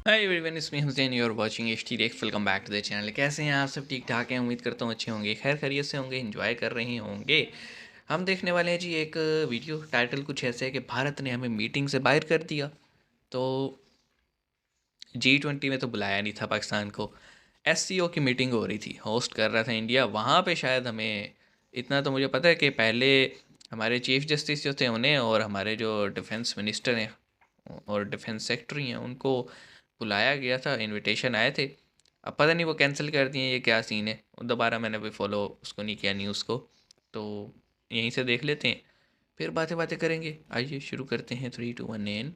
हाय everyone, इसमें Hussain, you are watching HTDX। Welcome back to the channel. कैसे हैं आप सब? ठीक ठाक हैं, उम्मीद करता हूँ अच्छे होंगे, खैर खैरियत से होंगे, एंजॉय कर रहे होंगे। हम देखने वाले हैं जी एक वीडियो। टाइटल कुछ ऐसे है कि भारत ने हमें मीटिंग से बाहर कर दिया। तो G20 में तो बुलाया नहीं था पाकिस्तान को। SCO की मीटिंग हो रही थी, होस्ट कर रहा था इंडिया। वहाँ पे शायद हमें, इतना तो मुझे पता है कि पहले हमारे चीफ जस्टिस जो थे उन्हें, और हमारे जो डिफेंस मिनिस्टर हैं और डिफेंस सेक्रेटरी हैं उनको बुलाया गया था, इनविटेशन आए थे। अब पता नहीं वो कैंसिल कर दिए, ये क्या सीन है। दोबारा मैंने भी फॉलो उसको नहीं किया, न्यूज़ को। तो यहीं से देख लेते हैं, फिर बातें बातें करेंगे। आइए शुरू करते हैं। 3 2 1 एन।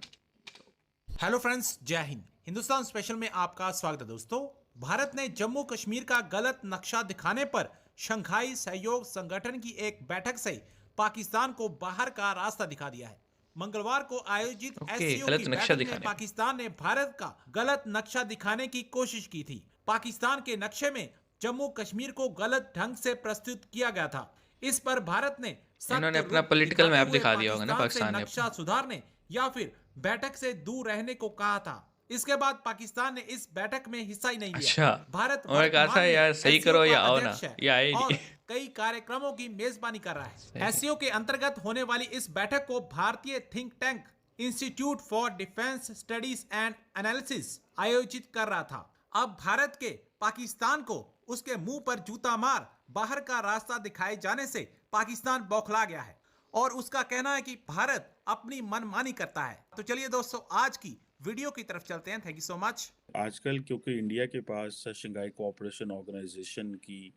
हेलो फ्रेंड्स, जय हिंद। हिंदुस्तान स्पेशल में आपका स्वागत है दोस्तों। भारत ने जम्मू कश्मीर का गलत नक्शा दिखाने पर शंघाई सहयोग संगठन की एक बैठक से पाकिस्तान को बाहर का रास्ता दिखा दिया है। मंगलवार को आयोजित ओके, एससीओ की गलत नक्शा बैठक में दिखाने में। पाकिस्तान ने भारत का गलत नक्शा दिखाने की कोशिश की थी। पाकिस्तान के नक्शे में जम्मू कश्मीर को गलत ढंग से प्रस्तुत किया गया था। इस पर भारत ने सख्त इन्होंने अपना रुख पॉलिटिकल दिखाते मैप हुए दिखा दिया होगा ना पाकिस्तान से पाकिस्तान ने नक्शा अपना। सुधारने या फिर बैठक से दूर रहने को कहा था। इसके बाद पाकिस्तान ने इस बैठक में हिस्सा ही नहीं लिया। अच्छा। भारत उन्होंने कहा था वर्तमान में यार सही एससीओ करो का या आओ ना, अध्यक्ष है ये आए और नहीं। कई कार्यक्रमों की मेजबानी कर रहा है। सही। एससीओ के अंतर्गत होने वाली इस बैठक को भारतीय think tank institute for defence studies and analysis आयोजित कर रहा था। अब भारत के पाकिस्तान को उसके मुंह पर जूता मार बाहर का रास्ता दिखाए जाने से पाकिस्तान बौखला गया है और उसका कहना है कि भारत अपनी मनमानी करता है। तो चलिए दोस्तों, आज की वीडियो की तरफ चलते हैं। Thank you so much. आजकल क्योंकि इंडिया के पास शंघाई कोऑपरेशन ऑर्गेनाइजेशन की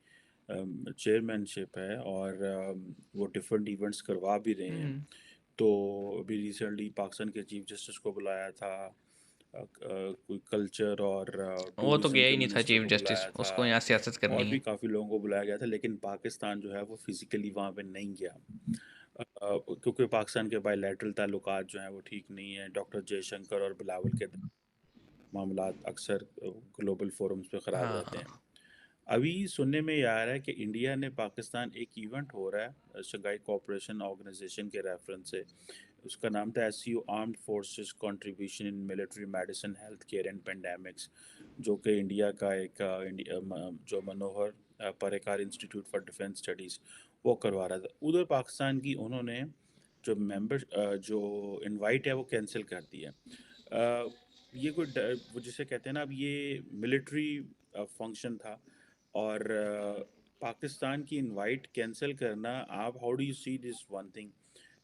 चेयरमैनशिप है और वो डिफरेंट इवेंट्स करवा भी रहे हैं। हम्म। तो अभी रिसेंटली पाकिस्तान के चीफ जस्टिस को बुलाया था, कोई कल्चर और वो तो टूरिज्म गया के ही नहीं था मिनिस्टर चीफ को जस्टिस, बुलाया था, उसको यहाँ सियासत और करनी भी है। काफ़ी लोगों को बुलाया गया था, लेकिन पाकिस्तान जो है वो फिजिकली वहाँ पे नहीं गया। क्योंकि पाकिस्तान के बायलैटरल ताल्लुकात जो हैं वो ठीक नहीं है। डॉक्टर जयशंकर और बिलावल के मामलात अक्सर ग्लोबल फोरम्स पे ख़राब हाँ रहते हैं। हाँ। अभी सुनने में ये आ रहा है कि इंडिया ने पाकिस्तान, एक इवेंट हो रहा है शंघाई कोऑपरेशन ऑर्गेनाइजेशन के रेफरेंस से। उसका नाम था SCO armed forces contribution in military medicine health care and pandemics, जो कि इंडिया का एक जो Manohar Parrikar institute for defence studies वो करवा रहा था। उधर पाकिस्तान की उन्होंने जो जो इनवाइट है वो कैंसिल कर दिया। ये कोई वो जिसे कहते हैं ना, अब ये मिलिट्री फंक्शन था और पाकिस्तान की इनवाइट कैंसिल करना, आप how do you see this one thing?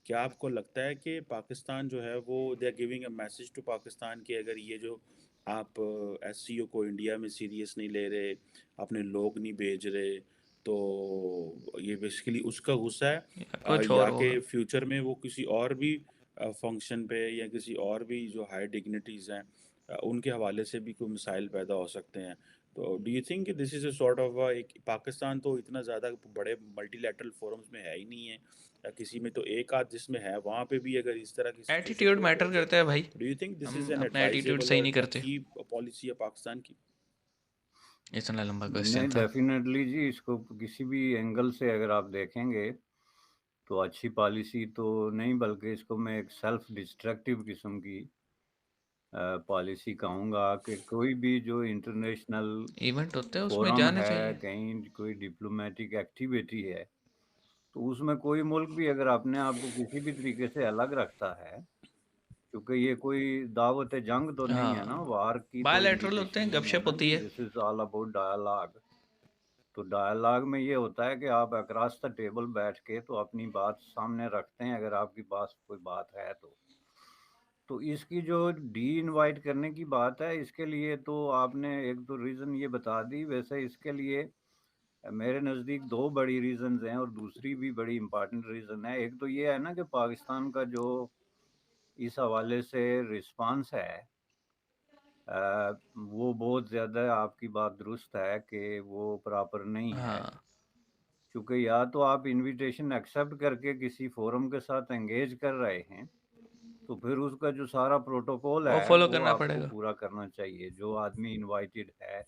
क्या आपको लगता है कि पाकिस्तान जो है वो they are giving a message to Pakistan कि अगर ये जो आप एससीओ को इंडिया में सीरियस नहीं ले रहे, अपने लोग नहीं भेज रहे, तो ये बेसिकली उसका गुस्सा है, या कुछ और या कि होगा। फ्यूचर में वो किसी और भी फंक्शन पे या किसी और भी जो हाई डिग्निटीज़ हैं उनके हवाले से भी कोई मिसाइल पैदा हो सकते हैं। तो do you think this is a sort of एक पाकिस्तान तो इतना ज़्यादा बड़े मल्टीलैटरल फोरम्स में है ही नहीं है, या किसी में तो एक आध जिसमें है, वहाँ पे भी अगर इस तरह की सिचुएशन एटीट्यूड क्रिएट हो मैटर जाए, करता है भाई। Do you think this is हम एन अपना एटीट्यूड एडवाइजेबल सही और नहीं करते। अच्छी पॉलिसी है पाकिस्तान की? इतना लंबा क्वेश्चन नहीं, था। डेफिनेटली जी, इसको किसी भी एंगल से अगर आप देखेंगे तो अच्छी पॉलिसी तो नहीं, बल्कि इसको मैं एक सेल्फ डिस्ट्रक्टिव किस्म की पॉलिसी कहूँगा कि कोई भी जो इंटरनेशनल इवेंट होते हैं उसमें फोरम जाने है, चाहिए। कहीं कोई डिप्लोमेटिक एक्टिविटी है, तो उसमें कोई मुल्क भी अगर अपने आप को किसी भी तरीके से अलग रखता है, क्योंकि ये कोई दावत जंग तो नहीं है ना, हाँ, वार की तो बायलैटरल होते इनविटेशन हैं, नहीं है गपशप ना होती जी। है। This is all about dialogue. तो डायलॉग में ये होता है कि आप अक्रॉस द टेबल बैठ के तो अपनी बात सामने रखते हैं, अगर आपके पास कोई बात है तो। तो इसकी जो डी इनवाइट करने की बात है, इसके लिए तो आपने एक तो रीज़न ये बता दी। वैसे इसके लिए मेरे नज़दीक 2 बड़ी रीज़न्स हैं और दूसरी भी बड़ी इम्पोर्टेंट रीज़न है। एक तो ये है ना कि पाकिस्तान का जो इस हवाले से रिस्पॉन्स है, वो बहुत ज़्यादा, आपकी बात दुरुस्त है कि वो प्रॉपर नहीं है। हाँ, क्योंकि या तो आप इनविटेशन एक्सेप्ट करके किसी फोरम के साथ एंगेज कर रहे हैं, तो फिर उसका जो सारा प्रोटोकॉल वो है फॉलो वो करना आपको पड़ेगा। पूरा करना चाहिए। जो आदमी इनवाइटेड है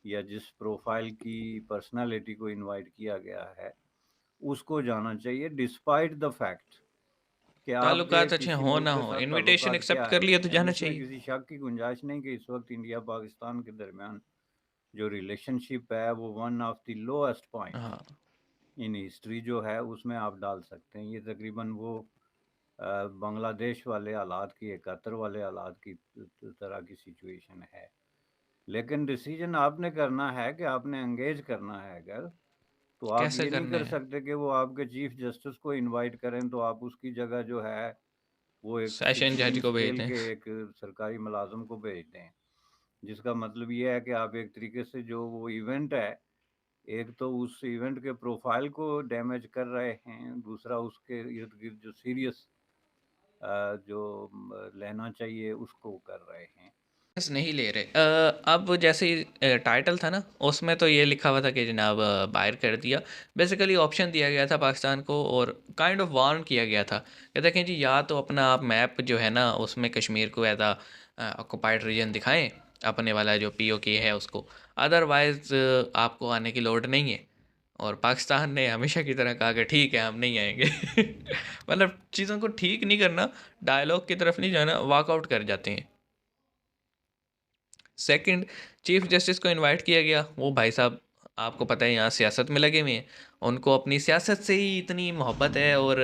या जिस प्रोफाइल की पर्सनालिटी को इनवाइट किया गया है, उसको जाना चाहिए डिस्पाइट द फैक्ट कि आपके ताल्लुकात अच्छे किसी हो मुल्क ना के हो, साथ इनविटेशन ताल्लुकात क्या एक्सेप्ट कर है, लिया तो एंड जाना इसमें चाहिए। किसी शक की गुंजाइश नहीं कि इस वक्त इंडिया पाकिस्तान के दरमियान जो रिलेशनशिप है वो one of the lowest point हाँ, इन हिस्ट्री जो है उसमें आप डाल सकते हैं। ये तकरीबन वो बांग्लादेश वाले हालात की, 71 वाले हालात की तरह की सिचुएशन है। लेकिन डिसीजन आपने करना है कि आपने एंगेज करना है। अगर तो आप कैसे ये नहीं करने कर हैं? सकते कि वो आपके चीफ जस्टिस को इनवाइट करें तो आप उसकी जगह जो है वो एक सेशन जज सिटीजन को भेज स्केल दें। के एक सरकारी मुलाजिम को भेज दें। जिसका मतलब ये है कि आप एक तरीके से जो वो इवेंट है, एक तो उस इवेंट के प्रोफाइल को डैमेज कर रहे हैं, दूसरा उसके इर्द गिर्द जो सीरियस जो लेना चाहिए उसको कर रहे हैं। बस नहीं ले रहे। अब जैसे टाइटल था ना, उसमें तो ये लिखा हुआ था कि जनाब बाहर कर दिया। बेसिकली ऑप्शन दिया गया था पाकिस्तान को और काइंड ऑफ वार्न किया गया था कि देखें जी, या तो अपना आप मैप जो है ना उसमें कश्मीर को एज ऑक्युपाइड रीजन दिखाएं, अपने वाला जो पीओके है उसको, अदरवाइज़ आपको आने की लोड नहीं है। और पाकिस्तान ने हमेशा की तरह कहा कि ठीक है, हम नहीं आएंगे। मतलब चीज़ों को ठीक नहीं करना, डायलॉग की तरफ नहीं जाना, वॉकआउट कर जाते हैं। सेकंड, चीफ जस्टिस को इनवाइट किया गया। वो भाई साहब, आपको पता है यहाँ सियासत में लगे हुए हैं, उनको अपनी सियासत से ही इतनी मोहब्बत है और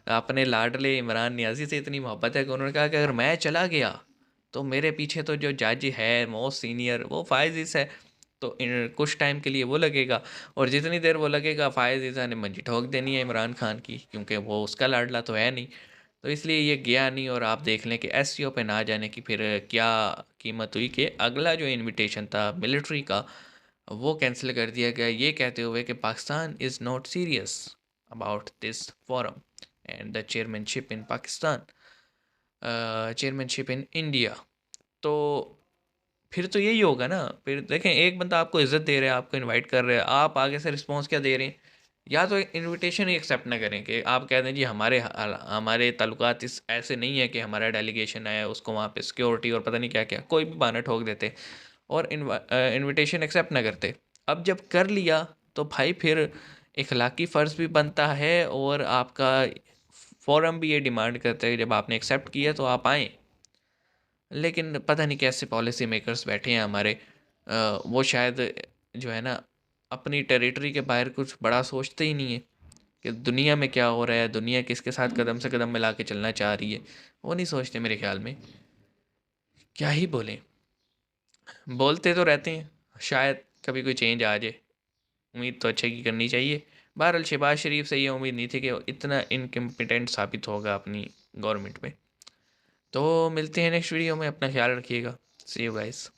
अपने लाडले इमरान नियाजी से इतनी मोहब्बत है कि उन्होंने कहा कि अगर मैं चला गया तो मेरे पीछे तो जो जज है मोस्ट सीनियर वो फायज़ ईसा है, तो कुछ टाइम के लिए वो लगेगा। और जितनी देर वो लगेगा फायज़ ईसा ने मंजी ठोक देनी है इमरान खान की, क्योंकि वो उसका लाडला तो है नहीं। तो इसलिए ये गया नहीं। और आप देख लें कि एससीओ पे ना जाने की फिर क्या कीमत हुई कि अगला जो इनविटेशन था मिलिट्री का वो कैंसिल कर दिया गया, ये कहते हुए कि Pakistan is not serious about this forum and the chairmanship in Pakistan, chairmanship in India. तो फिर तो यही होगा ना। फिर देखें, एक बंदा आपको इज्जत दे रहा है, आपको इनवाइट कर रहा है, आप आगे से रिस्पॉन्स क्या दे रहे हैं? या तो इनविटेशन ही एक्सेप्ट ना करें कि आप कह दें जी हमारे हमारे ताल्लुकात इस ऐसे नहीं है कि हमारा डेलीगेशन आया उसको वहाँ पे सिक्योरिटी और पता नहीं क्या क्या, कोई भी बहाना ठोक देते और इनविटेशन एक्सेप्ट ना करते। अब जब कर लिया तो भाई फिर इखलाकी फ़र्ज़ भी बनता है और आपका फ़ोरम भी ये डिमांड करता है कि जब आपने एक्सेप्ट किया तो आप आएँ। लेकिन पता नहीं कैसे पॉलिसी मेकर्स बैठे हैं हमारे, वो शायद जो है ना अपनी टेरिटरी के बाहर कुछ बड़ा सोचते ही नहीं है कि दुनिया में क्या हो रहा है, दुनिया किसके साथ कदम से कदम मिला के चलना चाह रही है, वो नहीं सोचते मेरे ख्याल में। क्या ही बोलें, बोलते तो रहते हैं, शायद कभी कोई चेंज आ जाए। उम्मीद तो अच्छे की करनी चाहिए। बहरहाल शहबाज शरीफ से ये उम्मीद नहीं थी कि वो इतना इनकम्पिटेंट साबित होगा अपनी गवर्नमेंट में। तो मिलते हैं नेक्स्ट वीडियो में, अपना ख्याल रखिएगा। सी यू गाइस।